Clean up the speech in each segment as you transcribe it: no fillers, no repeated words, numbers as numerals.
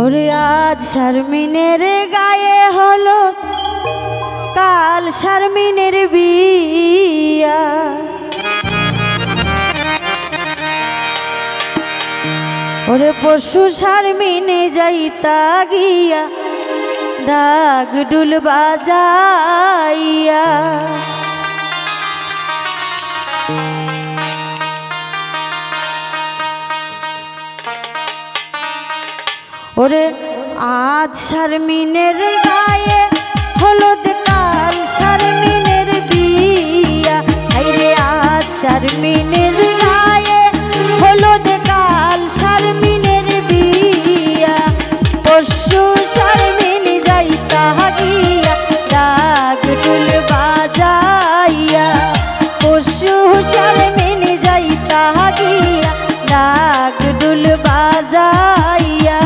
ওরে আজ শারমিনের গায়ে হলো, কাল শারমিনের বিয়া। ওরে পশু শারমিনে যাইতা গিয়া ডাক ডুল বাজাইয়া। ওরে আজ শারমিনের গায়ে হলুদ, কাল শারমিনের বিয়া। হাইরে আজ শারমিনের গায়ে হলুদ, কাল শারমিনের বিয়া। পশু শারমিন যাইতা গিয়া ডাক ডুল বাজাইয়া। পশু শারমিন যাইতা গিয়া ডাক ডুল বাজাইয়া।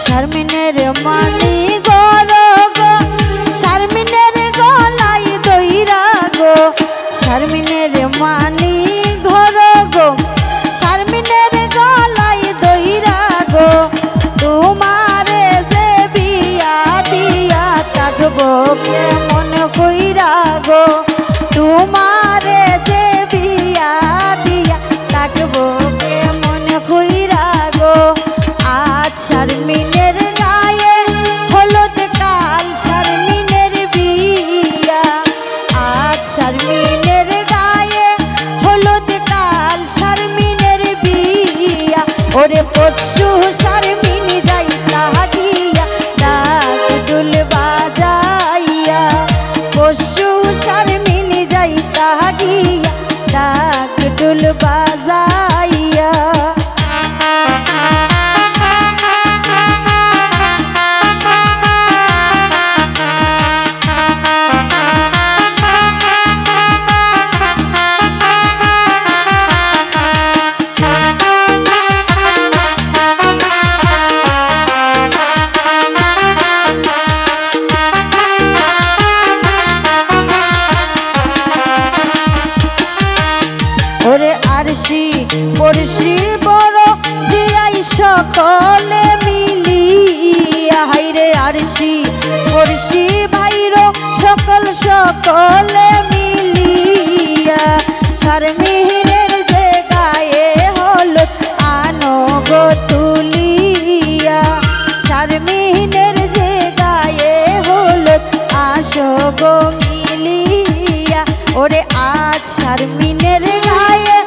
শারমিনের মানি গরো গো, শারমিনের গলাই দইরা গো। শারমিনের মানি ঘরো গো, শারমিনের গলাই দইরা গো। তোমারে যে বিয়া দিয়া কাটবো কেমন কইরা গো। তোমারে যে বিয়া দিয়া কাটবো কেমন কইরা গো। আজ শারমিনের গায়ে হলুদ, কাল শারমিনের বিয়া। আজ শারমিনের গায়ে হলুদ, কাল শারমিনের বিয়া। ওরে পশু শারমিন যাইতা গিয়া ডাক ডুল বাজাইয়া। পশু শারমিন যাইতা গিয়া ডাক ডুল বাজাইয়া। ওরে আরশি পড়শি বড় দিয়াই সকলে মিলিয়া। হাইরে আরশি পড়শি ভাইরো সকল সকলে মিলিয়া। শারমিনের যে গায়ে হলুদ আনো গো তুলিয়া। শারমিনের যে গায়ে হলুদ আসো গো মিলিয়া। ওরে আজ শারমিনের গায়ে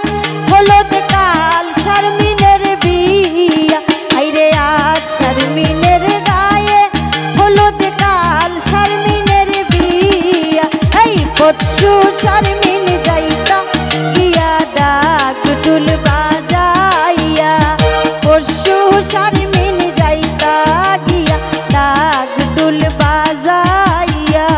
হলুদ, কাল শারমিনের বিয়া। হাইরে আজ শারমিনের গায়ে হলুদ, কাল শারমিনের বিয়া। এই পশু শারমিন যাইতা গিয়া ডাক ডুল বাজাইয়া। পশু শারমিন যাইতা গিয়া ডাক ডুল বাজাইয়া।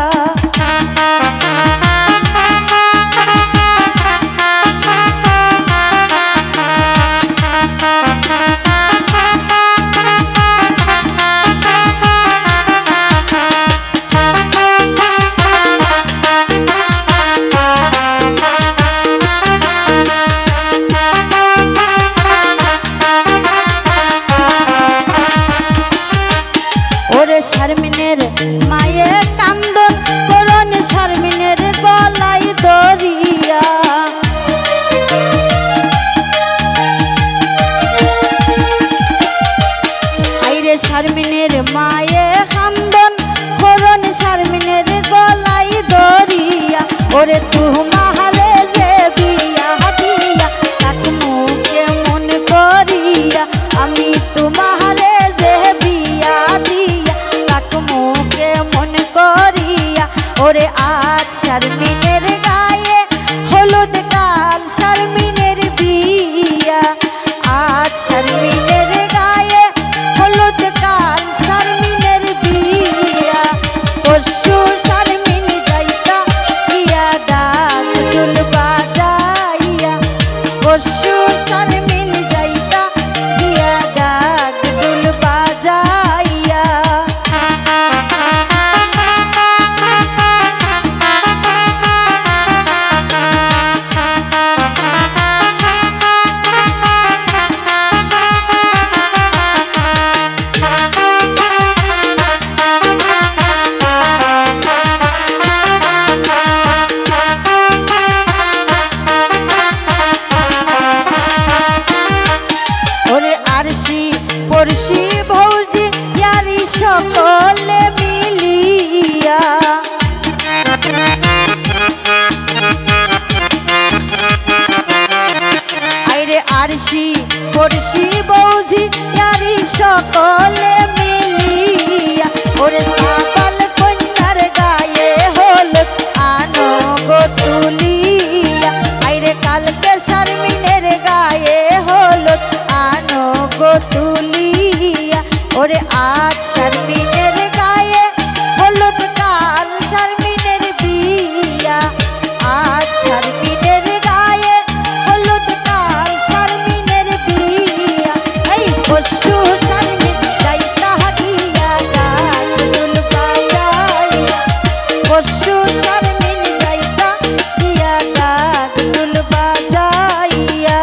ওরে শারমিনের মায়ে কান্দন করন, শারমিনের গলাই দরিয়া। আইরে শারমিনের মায়ে কান্দন করন, শারমিনের গলাই দরিয়া। ওরে তোমারে যে বিয়া দিয়া কাকমু কেমন করিয়া। আমি তোমারে যে বিয়া দিয়া কাকমু কেমন করিয়া। ওরে আজ শারমিনের গায়ে হলুদ, কাল শারমিনের বিয়া। আজ শারমিনের গায়ে হলুদ, কাল শারমিনের আজ শারমিনের গায়ে হলুদ কাল শারমিনের বিয়া আজ শারমিনের গায়ে হলুদ কাল শারমিনের বিয়া এই পশু শারমিন যাইতা গিয়া গান দুল বাজাইয়া পশু শারমিন যাইতা গিয়া গান দুল বাজাইয়া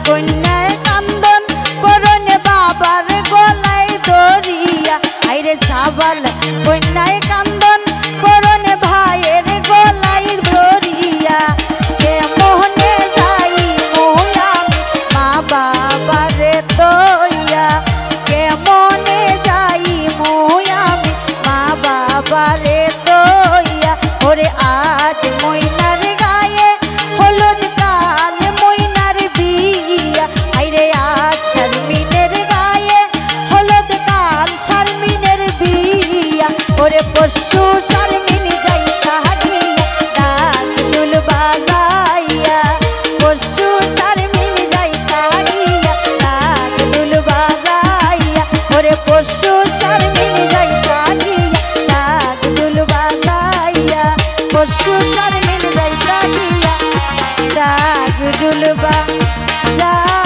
কন্যায় কান্দন করনে বাবার গলায় দরিয়া আইরে সাবাল কন্যায় কান্দন করনে ভাইয়ের গলায় দরিয়া কে মোহনে যাই মোয়ামি মা বাবারে দইয়া কে মনে যাই মোয়ামি মা বাবারে দইয়া ওরে আজ মইনার গায়ে হলুদ কাল মইনার বিয়া আইরে আজ শারমিনের গায়ে হলুদ কাল শারমিনের বিয়া ওরে পশু শারমিন যাইতা গিয়া ডাক দুল বাজাইয়া পশু শারমিন যাইতা গিয়া ডাক দুল বাজাইয়া ওরে পশু শারমিন যাইতা গিয়া ডাক দুল বাজাইয়া পশু শারমিন যাইতা গিয়া ডাক দুল বাজাইয়া